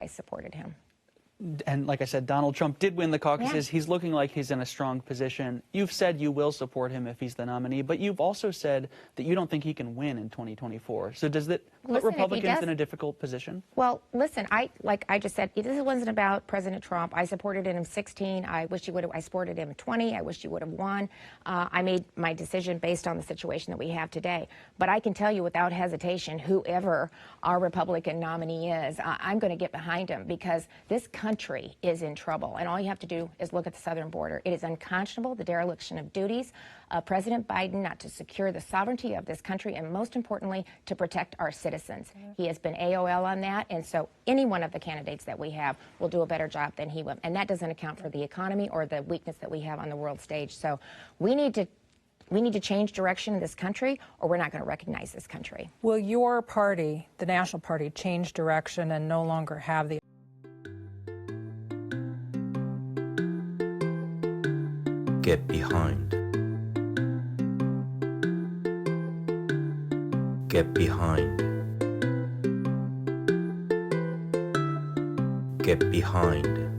I supported him. And like I said, Donald Trump did win the caucuses. Yeah. He's looking like he's in a strong position. You've said you will support him if he's the nominee, but you've also said that you don't think he can win in 2024. So does that put Republicans in a difficult position? Well, listen, like I just said, this wasn't about President Trump. I supported him in 16. I wish he would have. I supported him in 20. I wish he would have won. I made my decision based on the situation that we have today. But I can tell you without hesitation, whoever our Republican nominee is, I'm going to get behind him, because this country is in trouble. And all you have to do is look at the southern border. It is unconscionable, the dereliction of duties of President Biden not to secure the sovereignty of this country, and most importantly, to protect our citizens. He has been AOL on that, and so any one of the candidates that we have will do a better job than he will. And that doesn't account for the economy or the weakness that we have on the world stage. So we need to change direction in this country, or we're not going to recognize this country. Will your party, the National Party, change direction and no longer have the Get behind. Get behind. Get behind.